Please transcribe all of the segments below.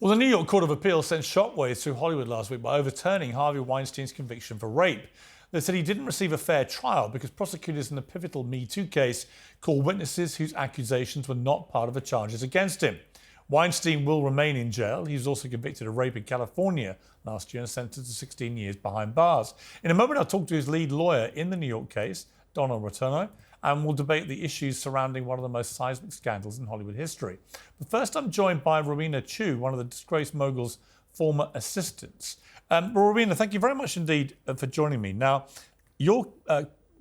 Well, the New York Court of Appeal sent shockwaves through Hollywood last week by overturning Harvey Weinstein's conviction for rape. They said he didn't receive a fair trial because prosecutors in the pivotal Me Too case called witnesses whose accusations were not part of the charges against him. Weinstein will remain in jail. He was also convicted of rape in California last year and sentenced to 16 years behind bars. In a moment, I'll talk to his lead lawyer in the New York case, Donna Rotunno, and we'll debate the issues surrounding one of the most seismic scandals in Hollywood history. But first, I'm joined by Rowena Chiu, one of the disgraced mogul's former assistants. Rowena, thank you very much indeed for joining me. Now, your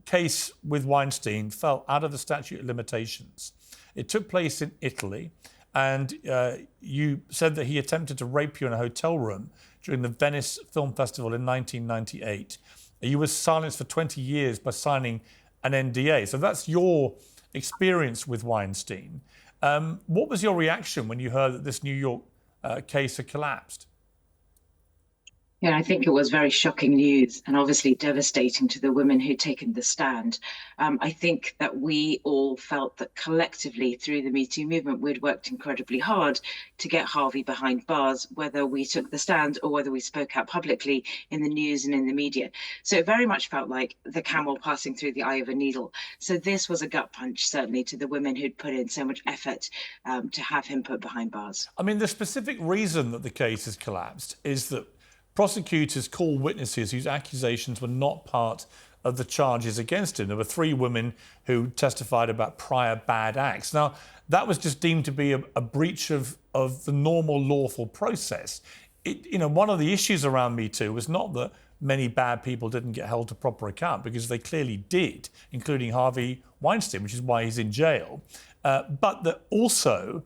case with Weinstein fell out of the statute of limitations. It took place in Italy, and you said that he attempted to rape you in a hotel room during the Venice Film Festival in 1998. You were silenced for 20 years by signing an NDA. So that's your experience with Weinstein. What was your reaction when you heard that this New York case had collapsed? Yeah, I think it was very shocking news and obviously devastating to the women who'd taken the stand. I think that we all felt that collectively through the Me Too movement, we'd worked incredibly hard to get Harvey behind bars, whether we took the stand or whether we spoke out publicly in the news and in the media. So it very much felt like the camel passing through the eye of a needle. So this was a gut punch, certainly, to the women who'd put in so much effort to have him put behind bars. I mean, the specific reason that the case has collapsed is that prosecutors call witnesses whose accusations were not part of the charges against him. There were 3 women who testified about prior bad acts. Now, that was just deemed to be a breach of the normal lawful process. One of the issues around Me Too was not that many bad people didn't get held to proper account, because they clearly did, including Harvey Weinstein, which is why he's in jail. But that also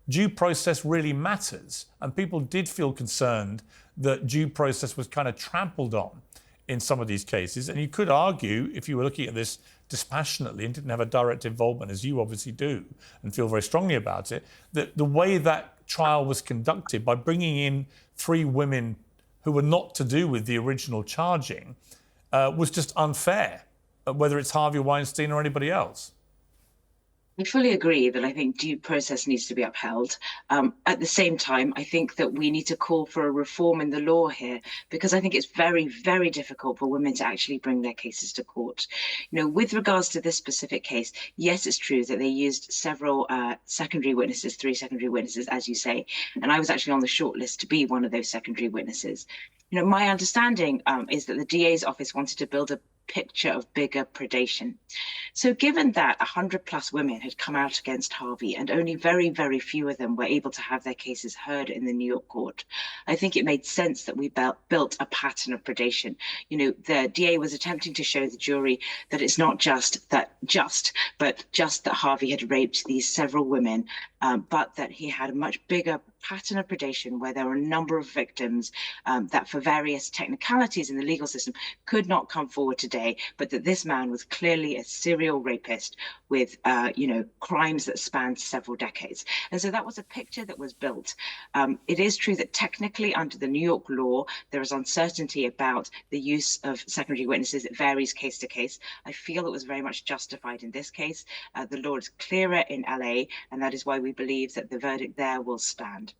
due process really matters. And people did feel concerned that due process was kind of trampled on in some of these cases. And you could argue, if you were looking at this dispassionately and didn't have a direct involvement, as you obviously do, and feel very strongly about it, that the way that trial was conducted by bringing in 3 women who were not to do with the original charging was just unfair, whether it's Harvey Weinstein or anybody else. I fully agree that I think due process needs to be upheld. At the same time, I think that we need to call for a reform in the law here, because I think it's very, very difficult for women to actually bring their cases to court. With regards to this specific case, yes, it's true that they used several secondary witnesses, 3 secondary witnesses, as you say, and I was actually on the shortlist to be one of those secondary witnesses. My understanding is that the DA's office wanted to build a picture of bigger predation. So given that 100+ women had come out against Harvey and only very, very few of them were able to have their cases heard in the New York court, I think it made sense that we built a pattern of predation. The DA was attempting to show the jury that it's not just that Harvey had raped these several women, but that he had a much bigger pattern of predation where there were a number of victims that for various technicalities in the legal system could not come forward today, but that this man was clearly a serial rapist with crimes that spanned several decades. And so that was a picture that was built. It is true that technically under the New York law, there is uncertainty about the use of secondary witnesses. It varies case to case. I feel it was very much justified in this case. The law is clearer in LA, and that is why we believe that the verdict there will stand.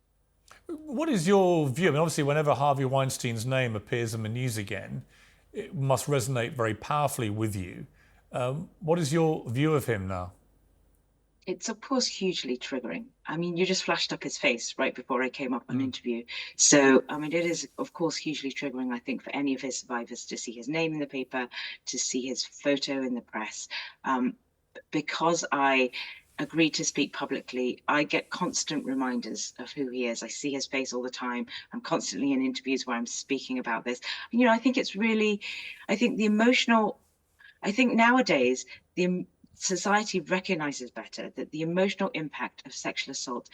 What is your view? I mean, obviously, whenever Harvey Weinstein's name appears in the news again, it must resonate very powerfully with you. What is your view of him now? It's, of course, hugely triggering. I mean, you just flashed up his face right before I came up on an interview. So, I mean, it is, of course, hugely triggering, I think, for any of his survivors to see his name in the paper, to see his photo in the press. Because I agreed to speak publicly, I get constant reminders of who he is. I see his face all the time. I'm constantly in interviews where I'm speaking about this. I think it's really, I think nowadays, the society recognizes better that the emotional impact of sexual assault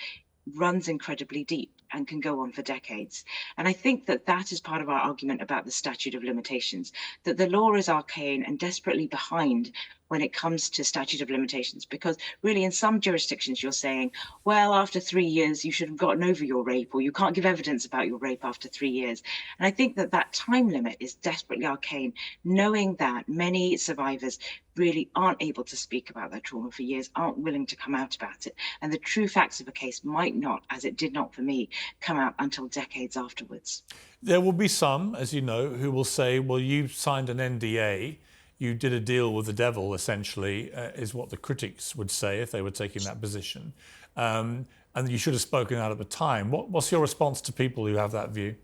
runs incredibly deep and can go on for decades. And I think that that is part of our argument about the statute of limitations, that the law is arcane and desperately behind when it comes to statute of limitations, because really in some jurisdictions you're saying, well, after 3 years you should have gotten over your rape, or you can't give evidence about your rape after 3 years. And I think that that time limit is desperately arcane, knowing that many survivors really aren't able to speak about their trauma for years, aren't willing to come out about it. And the true facts of a case might not, as it did not for me, come out until decades afterwards. There will be some, as you know, who will say, well, you signed an NDA, you did a deal with the devil, essentially, is what the critics would say if they were taking that position. And you should have spoken out at the time. What's your response to people who have that view?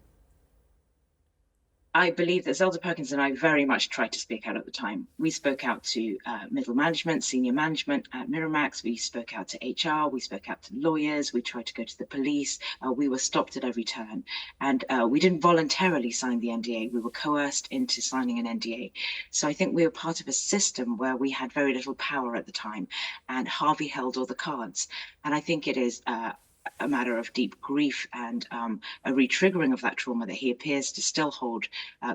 I believe that Zelda Perkins and I very much tried to speak out at the time. We spoke out to middle management, senior management at Miramax. We spoke out to HR. We spoke out to lawyers. We tried to go to the police. We were stopped at every turn. And we didn't voluntarily sign the NDA. We were coerced into signing an NDA. So I think we were part of a system where we had very little power at the time. And Harvey held all the cards. And I think it is a matter of deep grief and a retriggering of that trauma that he appears to still hold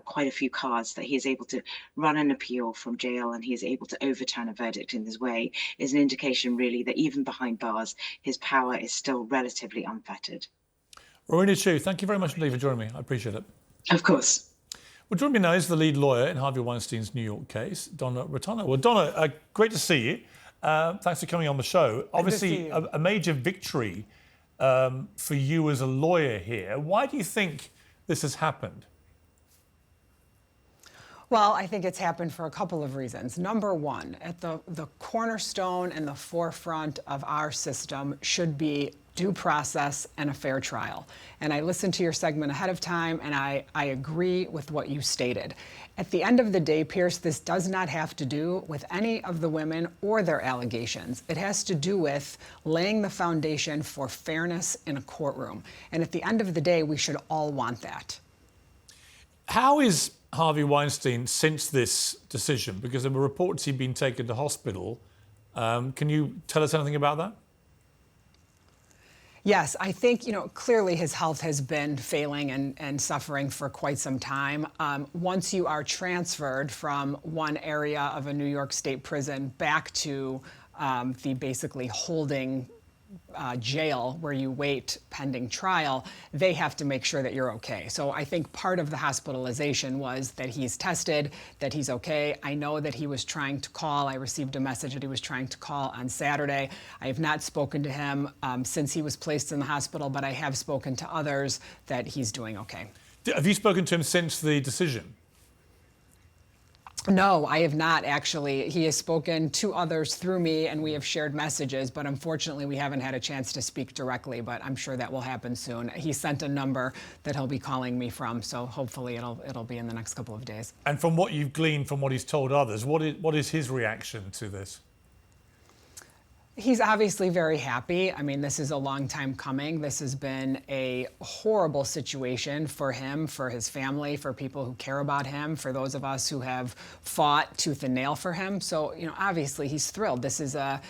quite a few cards, that he is able to run an appeal from jail and he is able to overturn a verdict in this way, is an indication really that even behind bars, his power is still relatively unfettered. Rowena Chiu, thank you very much indeed for joining me. I appreciate it. Of course. Well, joining me now is the lead lawyer in Harvey Weinstein's New York case, Donna Rotunno. Well, Donna, great to see you. Thanks for coming on the show. Obviously, a major victory for you as a lawyer here. Why do you think this has happened? Well, I think it's happened for a couple of reasons. Number one, at the cornerstone and the forefront of our system should be due process and a fair trial. And I listened to your segment ahead of time, and I agree with what you stated. At the end of the day, Piers, this does not have to do with any of the women or their allegations. It has to do with laying the foundation for fairness in a courtroom. And at the end of the day, we should all want that. How is Harvey Weinstein since this decision? Because there were reports he'd been taken to hospital. Can you tell us anything about that? Yes, I think, clearly his health has been failing and suffering for quite some time. Once you are transferred from one area of a New York State prison back to the basically holding jail where you wait pending trial, they have to make sure that you're okay. So I think part of the hospitalization was that he's tested, that he's okay. I know that he was trying to call. I received a message that he was trying to call on Saturday. I have not spoken to him since he was placed in the hospital, but I have spoken to others that he's doing okay. Have you spoken to him since the decision? No, I have not actually. He has spoken to others through me, and we have shared messages, but unfortunately we haven't had a chance to speak directly, but I'm sure that will happen soon. He sent a number that he'll be calling me from, so hopefully it'll be in the next couple of days. And from what you've gleaned from what he's told others, what is his reaction to this? He's obviously very happy. I mean, this is a long time coming. This has been a horrible situation for him, for his family, for people who care about him, for those of us who have fought tooth and nail for him. So, obviously he's thrilled. This is a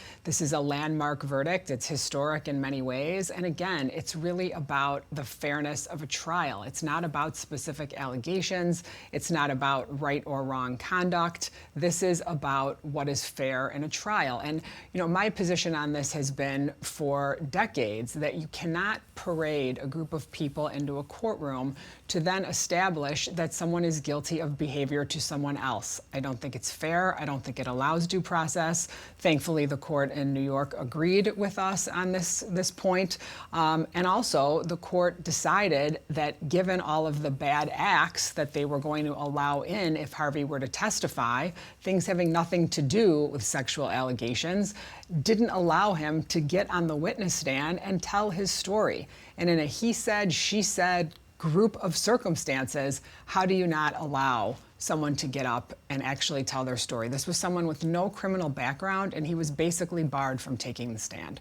landmark verdict. It's historic in many ways. And again, it's really about the fairness of a trial. It's not about specific allegations. It's not about right or wrong conduct. This is about what is fair in a trial. And, my position on this has been for decades that you cannot parade a group of people into a courtroom to then establish that someone is guilty of behavior to someone else. I don't think it's fair. I don't think it allows due process. Thankfully, the court in New York agreed with us on this point. And also, the court decided that given all of the bad acts that they were going to allow in if Harvey were to testify, things having nothing to do with sexual allegations, didn't allow him to get on the witness stand and tell his story. And in a he said, she said group of circumstances, how do you not allow someone to get up and actually tell their story? This was someone with no criminal background, and he was basically barred from taking the stand.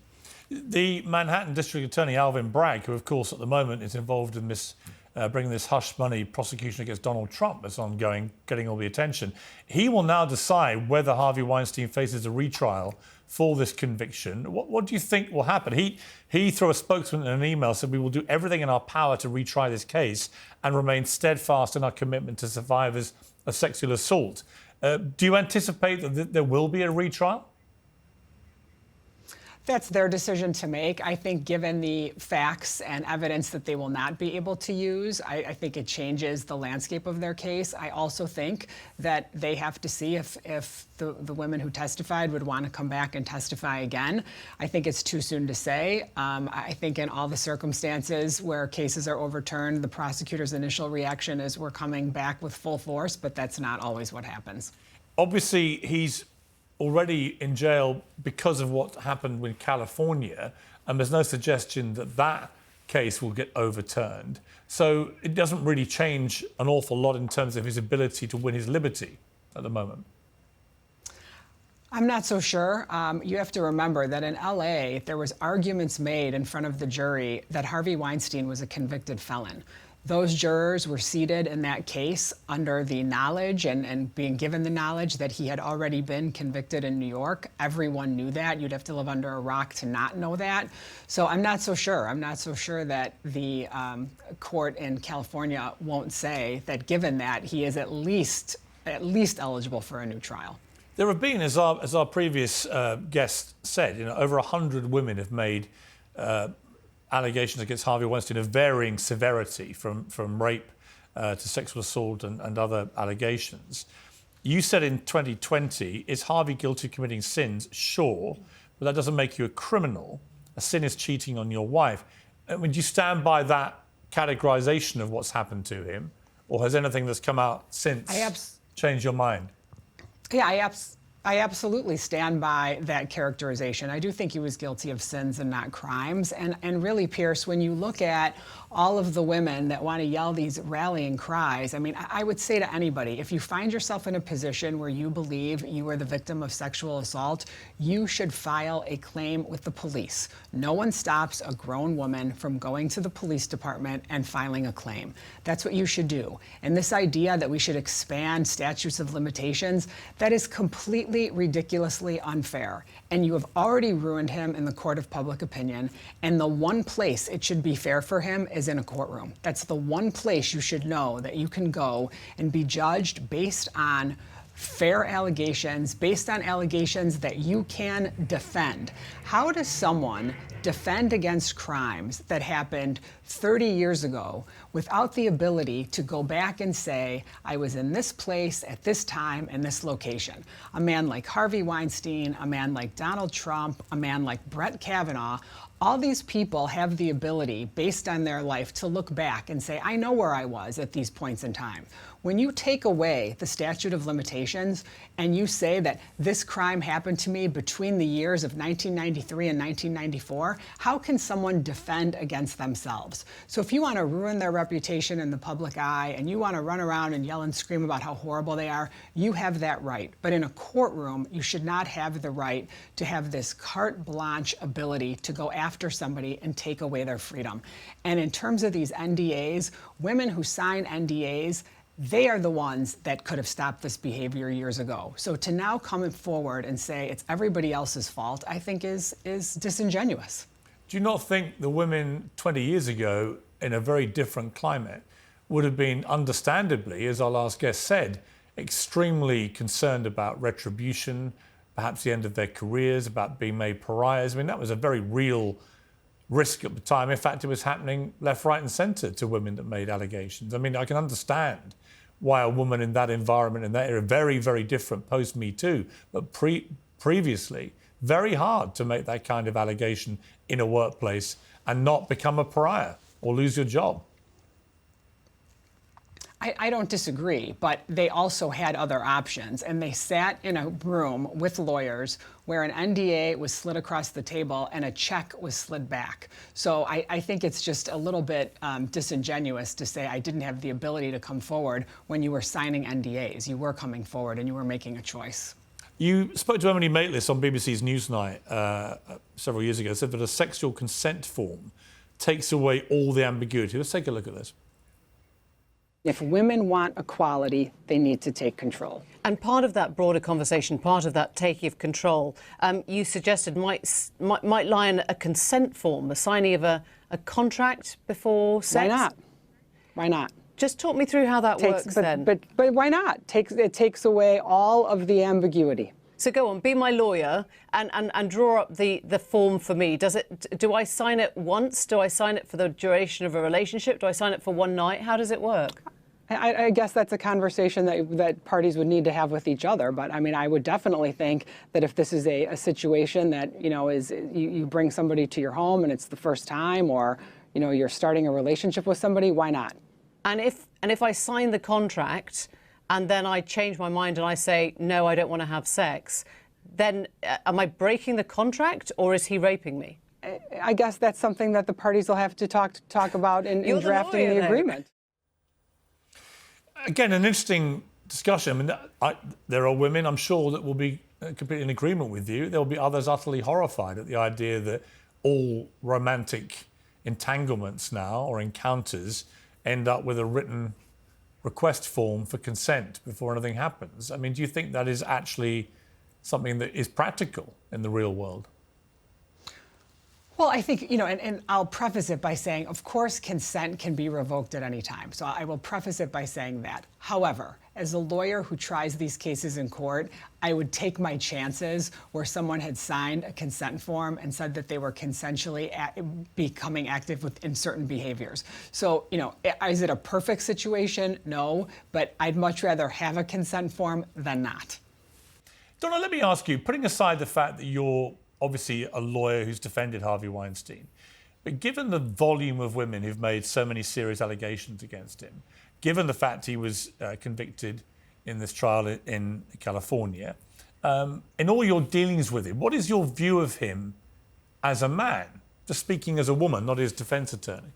The Manhattan District Attorney, Alvin Bragg, who of course at the moment is involved in this bringing this hush money prosecution against Donald Trump that's ongoing, getting all the attention. He will now decide whether Harvey Weinstein faces a retrial for this conviction. What do you think will happen? He, through a spokesman in an email, said we will do everything in our power to retry this case and remain steadfast in our commitment to survivors of sexual assault. Do you anticipate that there will be a retrial? That's their decision to make. I think given the facts and evidence that they will not be able to use, I think it changes the landscape of their case. I also think that they have to see if the women who testified would want to come back and testify again. I think it's too soon to say. I think in all the circumstances where cases are overturned, the prosecutor's initial reaction is we're coming back with full force, but that's not always what happens. Obviously, he's already in jail because of what happened with California, and there's no suggestion that that case will get overturned. So it doesn't really change an awful lot in terms of his ability to win his liberty at the moment. I'm not so sure. You have to remember that in LA, there was arguments made in front of the jury that Harvey Weinstein was a convicted felon. Those jurors were seated in that case under the knowledge and being given the knowledge that he had already been convicted in New York. Everyone knew that. You'd have to live under a rock to not know that. So I'm not so sure. I'm not so sure that the court in California won't say that given that he is at least eligible for a new trial. There have been, as our previous guest said, over 100 women have made allegations against Harvey Weinstein of varying severity, from rape to sexual assault and other allegations. You said in 2020, is Harvey guilty of committing sins? Sure, but that doesn't make you a criminal. A sin is cheating on your wife. Would you stand by that categorization of what's happened to him? Or has anything that's come out since changed your mind? Yeah, I absolutely stand by that characterization. I do think he was guilty of sins and not crimes. And really, Piers, when you look at all of the women that want to yell these rallying cries, I mean, I would say to anybody, if you find yourself in a position where you believe you were the victim of sexual assault, you should file a claim with the police. No one stops a grown woman from going to the police department and filing a claim. That's what you should do. And this idea that we should expand statutes of limitations, that is completely ridiculously unfair. And you have already ruined him in the court of public opinion. And the one place it should be fair for him is in a courtroom. That's the one place you should know that you can go and be judged based on fair allegations, based on allegations that you can defend. How does someone defend against crimes that happened 30 years ago without the ability to go back and say, I was in this place at this time and this location? A man like Harvey Weinstein, a man like Donald Trump, a man like Brett Kavanaugh, all these people have the ability, based on their life, to look back and say, I know where I was at these points in time. When you take away the statute of limitations and you say that this crime happened to me between the years of 1993 and 1994, how can someone defend against themselves? So if you want to ruin their reputation in the public eye and you want to run around and yell and scream about how horrible they are, you have that right. But in a courtroom, you should not have the right to have this carte blanche ability to go after somebody and take away their freedom. And in terms of these NDAs, women who sign NDAs, they are the ones that could have stopped this behavior years ago. So to now come forward and say it's everybody else's fault, I think is disingenuous. Do you not think the women 20 years ago, in a very different climate, would have been, understandably, as our last guest said, extremely concerned about retribution, perhaps the end of their careers, about being made pariahs? I mean, that was a very real risk at the time. In fact, it was happening left, right and centre to women that made allegations. I mean, I can understand why a woman in that environment, in that era, very, very different post-Me Too, but previously, very hard to make that kind of allegation in a workplace and not become a pariah or lose your job. I don't disagree, but they also had other options, and they sat in a room with lawyers where an NDA was slid across the table and a check was slid back. So I think it's just a little bit disingenuous to say I didn't have the ability to come forward when you were signing NDAs. You were coming forward and you were making a choice. You spoke to Emily Maitlis on BBC's Newsnight several years ago, said that a sexual consent form takes away all the ambiguity. Let's take a look at this. If women want equality, they need to take control. And part of that broader conversation, part of that taking of control, you suggested might lie in a consent form, the signing of a contract before sex? Why not? Why not? Just talk me through how that works then. But why not? It takes away all of the ambiguity. So go on, be my lawyer and draw up the form for me. Do I sign it once? Do I sign it for the duration of a relationship? Do I sign it for one night? How does it work? I guess that's a conversation that parties would need to have with each other. But I mean, I would definitely think that if this is a situation that, you know, is you bring somebody to your home and it's the first time, or, you know, you're starting a relationship with somebody, why not? And if I sign the contract and then I change my mind and I say, no, I don't want to have sex, then am I breaking the contract, or is he raping me? I guess that's something that the parties will have to talk about in drafting the agreement. Again, an interesting discussion. I mean, there are women, I'm sure, that will be completely in agreement with you. There will be others utterly horrified at the idea that all romantic entanglements now or encounters end up with a written request form for consent before anything happens. I mean, do you think that is actually something that is practical in the real world? Well, I think, you know, and I'll preface it by saying, of course, consent can be revoked at any time. So I will preface it by saying that. However, as a lawyer who tries these cases in court, I would take my chances where someone had signed a consent form and said that they were consensually becoming active within certain behaviors. So, you know, is it a perfect situation? No, but I'd much rather have a consent form than not. Donna, let me ask you, putting aside the fact that you're obviously a lawyer who's defended Harvey Weinstein, but given the volume of women who've made so many serious allegations against him, given the fact he was convicted in this trial in California, in all your dealings with him, what is your view of him as a man? Just speaking as a woman, not his defense attorney.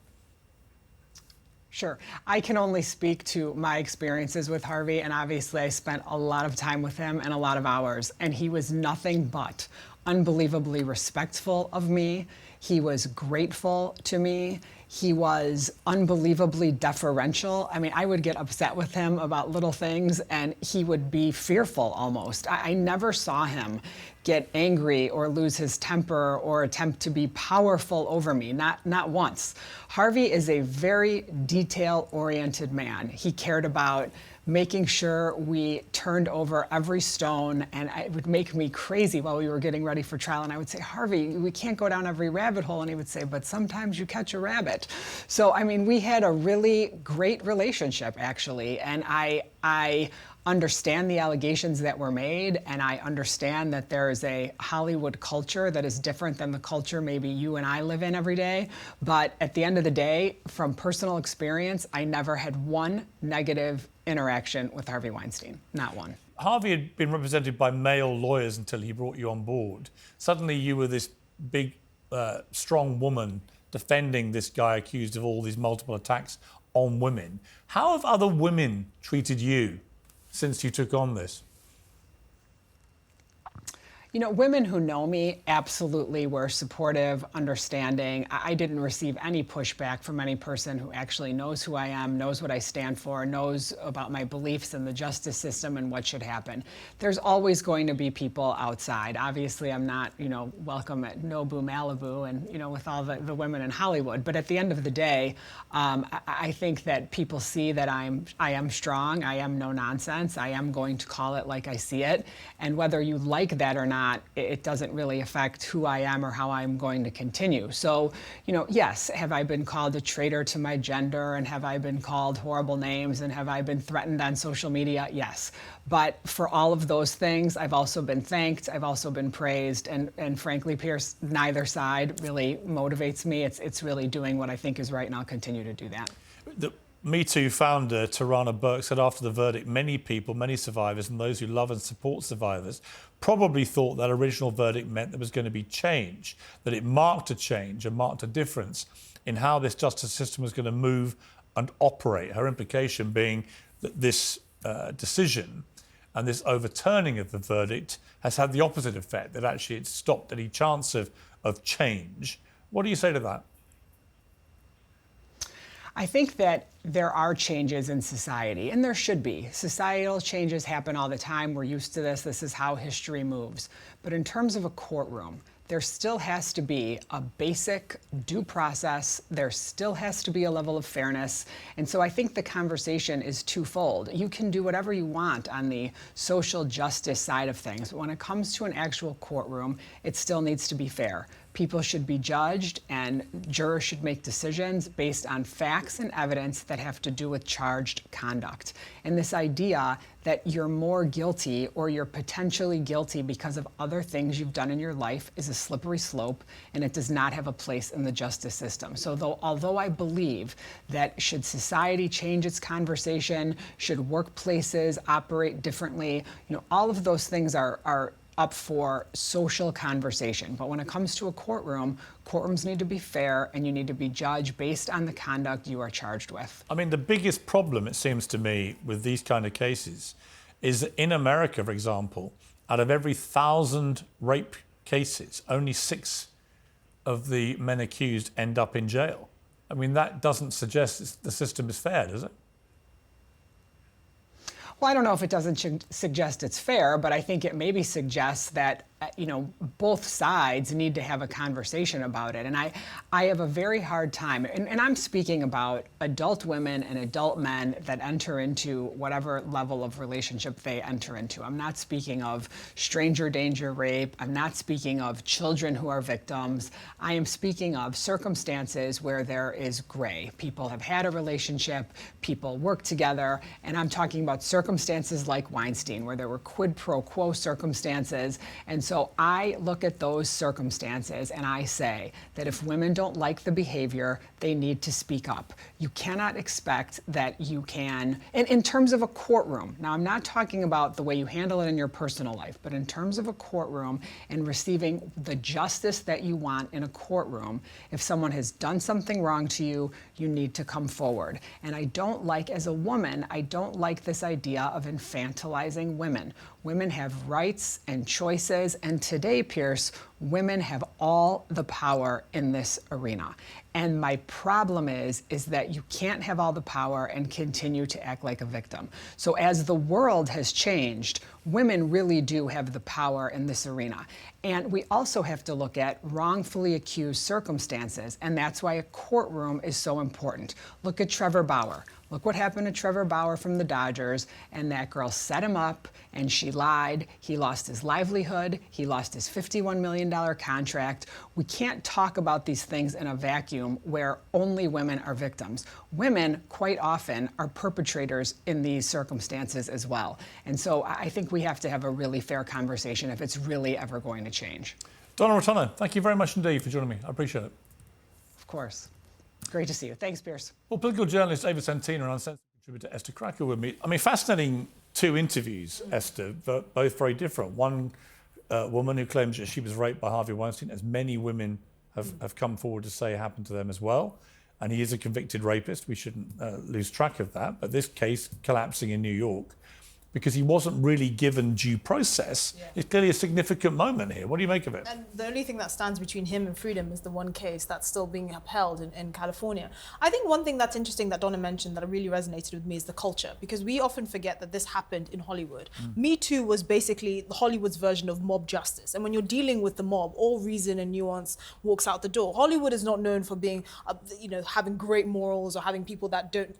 Sure. I can only speak to my experiences with Harvey, and obviously I spent a lot of time with him and a lot of hours, and he was nothing but unbelievably respectful of me. He was grateful to me. He was unbelievably deferential. I mean, I would get upset with him about little things, and he would be fearful almost. I never saw him get angry or lose his temper or attempt to be powerful over me, not once. Harvey is a very detail-oriented man. He cared about making sure we turned over every stone, and it would make me crazy while we were getting ready for trial. And I would say, Harvey, we can't go down every rabbit hole. And he would say, but sometimes you catch a rabbit. So, I mean, we had a really great relationship, actually. And I understand the allegations that were made, and I understand that there is a Hollywood culture that is different than the culture maybe you and I live in every day. But at the end of the day, from personal experience, I never had one negative interaction with Harvey Weinstein, not one. Harvey had been represented by male lawyers until he brought you on board. Suddenly you were this big, strong woman defending this guy accused of all these multiple attacks on women. How have other women treated you since you took on this? You know, women who know me absolutely were supportive, understanding. I didn't receive any pushback from any person who actually knows who I am, knows what I stand for, knows about my beliefs in the justice system and what should happen. There's always going to be people outside. Obviously, I'm not, you know, welcome at Nobu Malibu and, you know, with all the women in Hollywood. But at the end of the day, I think that people see that I am strong, I am no nonsense, I am going to call it like I see it. And whether you like that or not, it doesn't really affect who I am or how I'm going to continue. So, you know, yes, have I been called a traitor to my gender, and have I been called horrible names, and have I been threatened on social media? Yes. But for all of those things, I've also been thanked, I've also been praised, and frankly, Piers, neither side really motivates me. It's really doing what I think is right, and I'll continue to do that. The Me Too founder Tarana Burke said after the verdict, many people, many survivors, and those who love and support survivors probably thought that original verdict meant there was going to be change, that it marked a change and marked a difference in how this justice system was going to move and operate. Her implication being that this decision and this overturning of the verdict has had the opposite effect, that actually it's stopped any chance of change. What do you say to that? I think that there are changes in society, and there should be. Societal changes happen all the time. We're used to this. This is how history moves. But in terms of a courtroom, there still has to be a basic due process. There still has to be a level of fairness. And so I think the conversation is twofold. You can do whatever you want on the social justice side of things, but when it comes to an actual courtroom, it still needs to be fair. People should be judged and jurors should make decisions based on facts and evidence that have to do with charged conduct. And this idea that you're more guilty or you're potentially guilty because of other things you've done in your life is a slippery slope, and it does not have a place in the justice system. So although I believe that should society change its conversation, should workplaces operate differently, all of those things are up for social conversation. But when it comes to a courtroom, courtrooms need to be fair and you need to be judged based on the conduct you are charged with. I mean, the biggest problem, it seems to me, with these kind of cases is that in America, for example, out of every 1,000 rape cases, only 6 of the men accused end up in jail. I mean, that doesn't suggest the system is fair, does it? Well, I don't know if it doesn't suggest it's fair, but I think it maybe suggests that, both sides need to have a conversation about it. And I have a very hard time, and I'm speaking about adult women and adult men that enter into whatever level of relationship they enter into. I'm not speaking of stranger danger rape. I'm not speaking of children who are victims. I am speaking of circumstances where there is gray. People have had a relationship, people work together, and I'm talking about circumstances like Weinstein, where there were quid pro quo circumstances. And so I look at those circumstances and I say that if women don't like the behavior, they need to speak up. You cannot expect that you can, and in terms of a courtroom, now I'm not talking about the way you handle it in your personal life, but in terms of a courtroom and receiving the justice that you want in a courtroom, if someone has done something wrong to you, you need to come forward. And I don't like, as a woman, I don't like this idea of infantilizing women. Women have rights and choices, and today, Piers, women have all the power in this arena. And my problem is that you can't have all the power and continue to act like a victim. So as the world has changed, women really do have the power in this arena. And we also have to look at wrongfully accused circumstances, and that's why a courtroom is so important. Look at Trevor Bauer. Look what happened to Trevor Bauer from the Dodgers, and that girl set him up, and she lied. He lost his livelihood. He lost his $51 million contract. We can't talk about these things in a vacuum where only women are victims. Women, quite often, are perpetrators in these circumstances as well. And so I think we have to have a really fair conversation if it's really ever going to change. Donna Rotunno, thank you very much indeed for joining me. I appreciate it. Of course. Great to see you. Thanks, Piers. Well, political journalist Ava Santina and Uncensored contributor Esther Krakue with me. I mean, fascinating 2 interviews, Esther, but both very different. One woman who claims that she was raped by Harvey Weinstein, as many women have come forward to say happened to them as well. And he is a convicted rapist. We shouldn't lose track of that. But this case collapsing in New York because he wasn't really given due process. Yeah. It's clearly a significant moment here. What do you make of it? And the only thing that stands between him and freedom is the one case that's still being upheld in California. I think one thing that's interesting that Donna mentioned that really resonated with me is the culture, because we often forget that this happened in Hollywood. Me Too was basically Hollywood's version of mob justice. And when you're dealing with the mob, all reason and nuance walks out the door. Hollywood is not known for being, having great morals or having people that don't,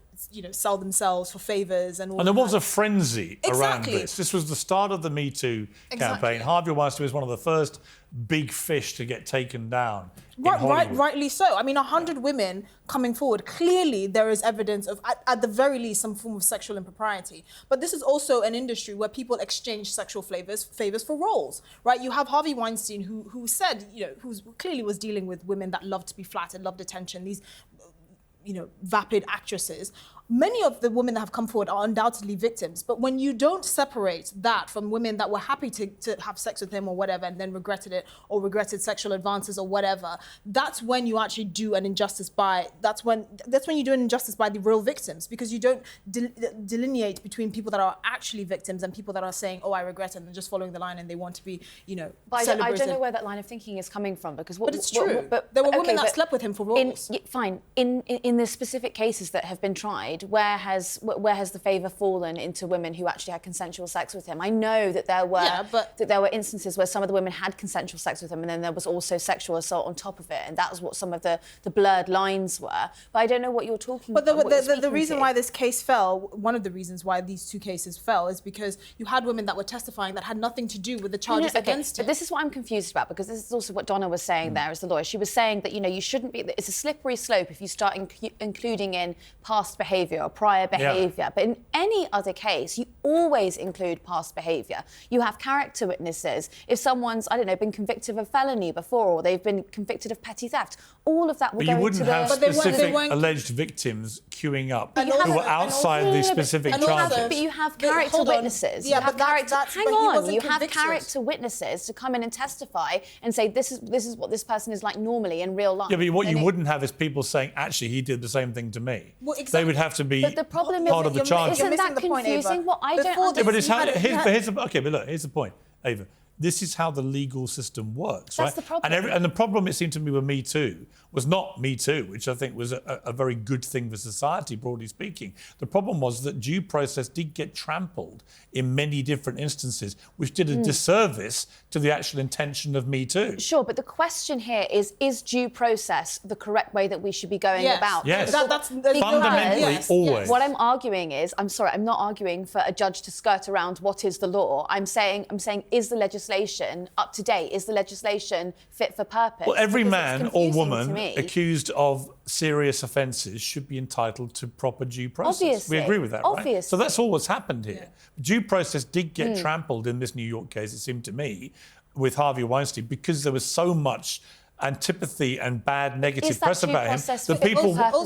sell themselves for favors and all. And there was a frenzy around this. This was the start of the Me Too campaign. Harvey Weinstein was one of the first big fish to get taken down. Rightly so. I mean, 100 women coming forward. Clearly, there is evidence of, at the very least, some form of sexual impropriety. But this is also an industry where people exchange sexual favors for roles, right? You have Harvey Weinstein, who said, who clearly was dealing with women that loved to be flattered, loved attention. These vapid actresses. Many of the women that have come forward are undoubtedly victims, but when you don't separate that from women that were happy to have sex with him or whatever and then regretted it or regretted sexual advances or whatever, that's when you actually do an injustice that's when you do an injustice by the real victims, because you don't delineate between people that are actually victims and people that are saying, oh, I regret it, and they're just following the line and they want to be, But I don't know where that line of thinking is coming from, because but it's true. But there were women that slept with him for roles. Fine. In the specific cases that have been tried, side, where has the favour fallen into women who actually had consensual sex with him? I know that there were instances where some of the women had consensual sex with him, and then there was also sexual assault on top of it, and that was what some of the blurred lines were. But I don't know what you're talking about. But the reason why this case fell, one of the reasons why these two cases fell, is because you had women that were testifying that had nothing to do with the charges against him. But this is what I'm confused about, because this is also what Donna was saying there as the lawyer. She was saying that, you shouldn't be, it's a slippery slope if you start including in past behaviour or prior behaviour. Yeah. But in any other case, you always include past behaviour. You have character witnesses. If someone's, I don't know, been convicted of a felony before, or they've been convicted of petty theft, all of that will go into the... But you wouldn't have specific alleged victims queuing up who were outside these specific charges. But you have character witnesses. Yeah, but hang on. You have character witnesses to come in and testify and say, this is what this person is like normally in real life. Yeah, but what you wouldn't have is people saying, actually, he did the same thing to me. Well, exactly. They would have to be but the problem part of the charge. Isn't that confusing? What I don't understand. Here's the point, Ava. This is how the legal system works, That's right? the problem. And the problem, it seemed to me, with Me Too was not Me Too, which I think was a very good thing for society, broadly speaking. The problem was that due process did get trampled in many different instances, which did a disservice to the actual intention of Me Too. Sure, but the question here is due process the correct way that we should be going about? Yes, that's fundamentally, always. What I'm arguing is, I'm not arguing for a judge to skirt around what is the law. I'm saying, is the legislation up to date? Is the legislation fit for purpose? Well, every man or woman accused of serious offences should be entitled to proper due process. Obviously. We agree with that, Obviously. right? So that's all what's happened here. Due process did get trampled in this New York case, it seemed to me, with Harvey Weinstein, because there was so much antipathy and bad negative press about him that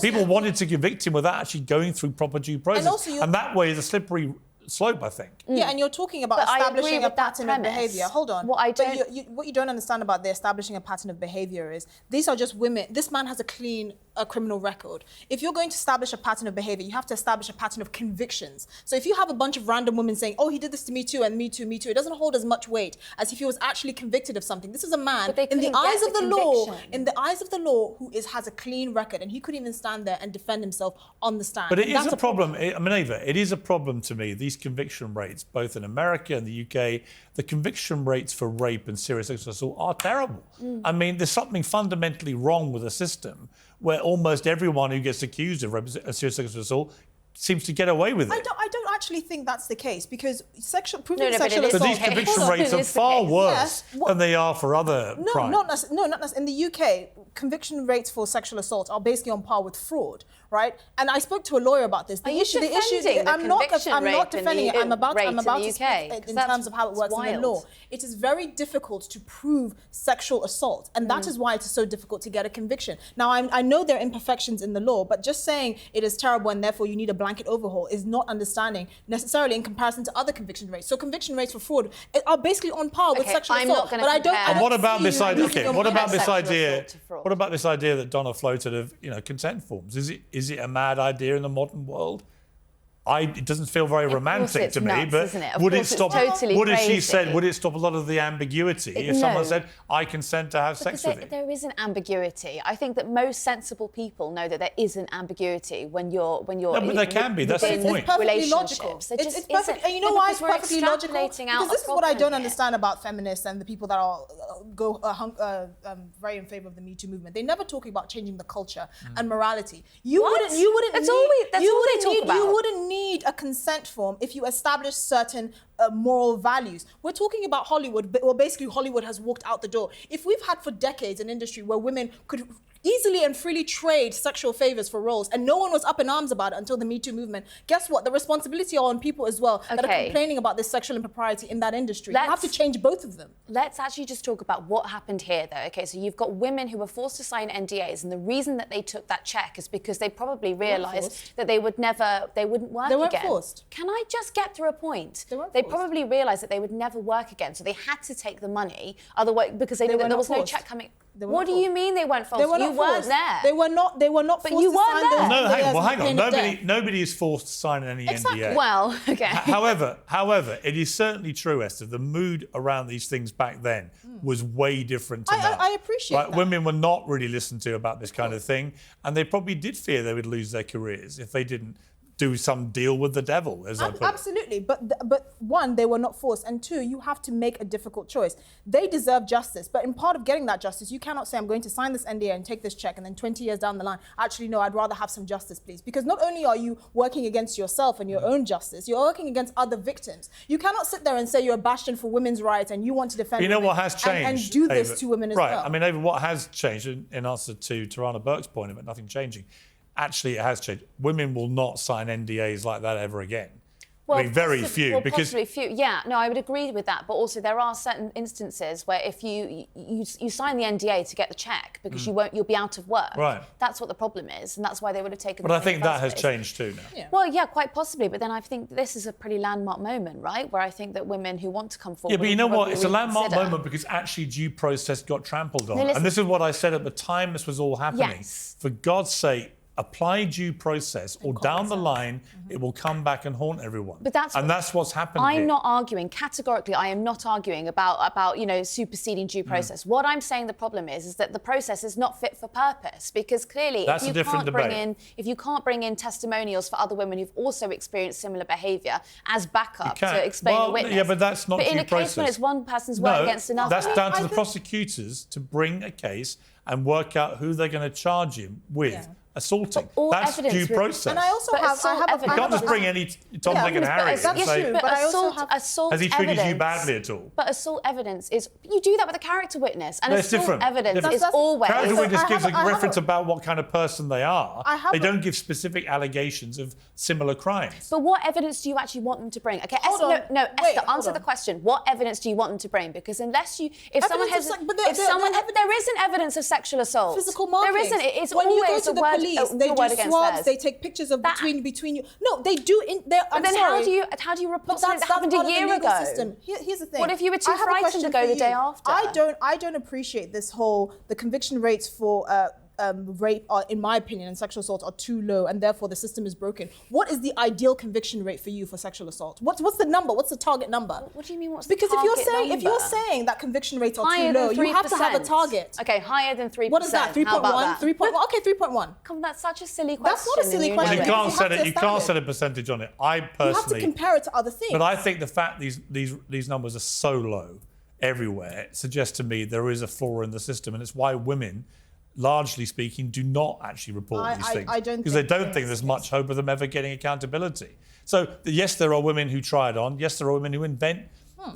people wanted to convict him without actually going through proper due process. And that way is a slippery slope, I think. Yeah, and you're talking about establishing a pattern of behaviour. Hold on. What you don't understand about the establishing a pattern of behaviour is these are just women. This man has a clean criminal record. If you're going to establish a pattern of behaviour, you have to establish a pattern of convictions. So if you have a bunch of random women saying, oh, he did this to me too, and me too, it doesn't hold as much weight as if he was actually convicted of something. This is a man in the eyes of the law, who has a clean record, and he couldn't even stand there and defend himself on the stand. But it is a problem. I mean, Ava, it is a problem to me, these conviction rates, both in America and the UK. The conviction rates for rape and serious sexual assault are terrible. I mean, there's something fundamentally wrong with the system where almost everyone who gets accused of rape and serious sexual assault seems to get away with it. I don't actually think that's the case, because sexual assault... So these conviction rates are far worse than they are for other crimes. Not necessarily. In the UK, conviction rates for sexual assault are basically on par with fraud, right? And I spoke to a lawyer about this. I'm not defending it. I'm about to speak in terms of how it works in the law. It is very difficult to prove sexual assault, and that is why it is so difficult to get a conviction. Now, I know there are imperfections in the law, but just saying it is terrible and therefore you need a blanket overhaul is not understanding necessarily in comparison to other conviction rates. So conviction rates for fraud are basically on par with sexual assault. And what about this idea? What about this idea that Donna floated of consent forms? Is it a mad idea in the modern world? It doesn't feel very romantic to me, but would it stop? What if she said? Would it stop a lot of the ambiguity if someone said, "I consent to have sex with you"? There is an ambiguity. I think that most sensible people know that there is an ambiguity when you're. No, but there can be. That's the point. It's perfectly logical. It's perfect. And you know why it's perfectly logical? Because this is what I don't understand about feminists and the people that go very in favour of the Me Too movement. They never talk about changing the culture and morality. You wouldn't. That's all they talk about. You wouldn't need a consent form if you establish certain moral values. We're talking about Hollywood, but basically Hollywood has walked out the door. If we've had for decades an industry where women could easily and freely trade sexual favors for roles, and no one was up in arms about it until the Me Too movement, guess what? The responsibility are on people as well that are complaining about this sexual impropriety in that industry. You have to change both of them. Let's actually just talk about what happened here, though. Okay, so you've got women who were forced to sign NDAs, and the reason that they took that check is because they probably realised that they wouldn't work again. They weren't forced. Can I just get through a point? They probably realised that they would never work again, so they had to take the money, otherwise because they knew that there was no check coming. What do you mean they weren't forced? You weren't there. They were not forced but you weren't there. No, hang on. Nobody is forced to sign any NDA. Well, okay. However, it is certainly true, Esther. The mood around these things back then was way different to now. I appreciate that. Women were not really listened to about this kind of thing, and they probably did fear they would lose their careers if they didn't do some deal with the devil, as I put it. Absolutely, but one, they were not forced, and two, you have to make a difficult choice. They deserve justice, but in part of getting that justice, you cannot say, I'm going to sign this NDA and take this check, and then 20 years down the line, actually, no, I'd rather have some justice, please. Because not only are you working against yourself and your own justice, you're working against other victims. You cannot sit there and say you're a bastion for women's rights and you want to defend women what has changed? and do this to women as well. Right, I mean, Ava, what has changed, in answer to Tarana Burke's point about nothing changing, actually, it has changed. Women will not sign NDAs like that ever again. Well, I mean, very few. Well, because possibly few. Yeah, no, I would agree with that. But also, there are certain instances where if you sign the NDA to get the check because you'll be out of work. Right. That's what the problem is, and that's why they would have taken. But I think that has changed too now. Yeah. Well, yeah, quite possibly. But then I think this is a pretty landmark moment, right? Where I think that women who want to come forward. Yeah, but you know what? It's a landmark reconsider. moment because actually due process got trampled on. No, listen. And this is what I said at the time this was all happening. Yes. For God's sake, apply due process, or down the line, it will come back and haunt everyone. But that's what's happened here. I'm not arguing categorically. I am not arguing about superseding due process. What I'm saying the problem is that the process is not fit for purpose, because clearly That's if you can't bring in testimonials for other women who've also experienced similar behaviour as backup to explain a witness. Yeah, but that's not But in due a case process. when it's one person's word against another. That's down to the prosecutors to bring a case and work out who they're going to charge him with assaulting. That's due process. And I also have you can't just bring any Tom, Dick and Harry and that's say, true, but I also have... assault has he treated evidence, you badly at all? But assault evidence is, you do that with a character witness, and It's assault different. evidence is always... Character witness gives a I have reference about what kind of person they are. They don't give specific allegations of similar crimes. But what evidence do you actually want them to bring? Okay, Esther, answer the question. What evidence do you want them to bring? Because unless you... There isn't evidence of sexual assault. Physical markings. There isn't. It's when always you go to the police, they do swabs, they take pictures of between you. No, they do. I'm then sorry. how do you report something that happened a year ago? System. Here's the thing. What if you were too frightened to go the day after? I don't appreciate this whole the conviction rates for rape, in my opinion, and sexual assault are too low, and therefore the system is broken. What is the ideal conviction rate for you for sexual assault? What's the number? What's the target number? What do you mean? What's because the target number? if you're saying that conviction rates are too low, you have to have a target. Okay, higher than 3%. What is that? 3.1? 3.1? Okay, 3.1 Come, that's such a silly question. That's not a silly question. You can't set a percentage on it. I personally... You have to compare it to other things. But I think the fact these numbers are so low everywhere suggests to me there is a flaw in the system, and it's why women, largely speaking, do not actually report these things. Because they don't think there's much hope of them ever getting accountability. So, yes, there are women who try it on. Yes, there are women who invent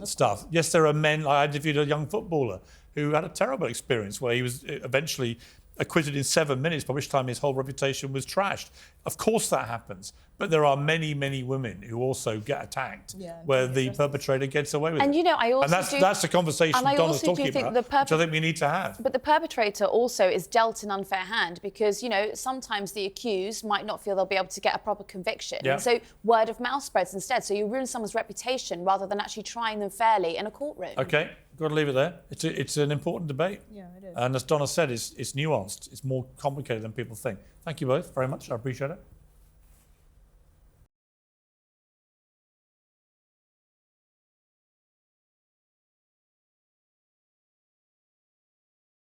stuff. Yes, there are men. I interviewed a young footballer who had a terrible experience where he was eventually acquitted in 7 minutes, by which time his whole reputation was trashed. Of course that happens. But there are many, many women who also get attacked where the perpetrator gets away with it. And I also that's the conversation Donna's talking about, which I think we need to have. But the perpetrator also is dealt an unfair hand because, sometimes the accused might not feel they'll be able to get a proper conviction. Yeah. And so word of mouth spreads instead. So you ruin someone's reputation rather than actually trying them fairly in a courtroom. OK, got to leave it there. It's an important debate. Yeah, it is. And as Donna said, it's nuanced. It's more complicated than people think. Thank you both very much. I appreciate it.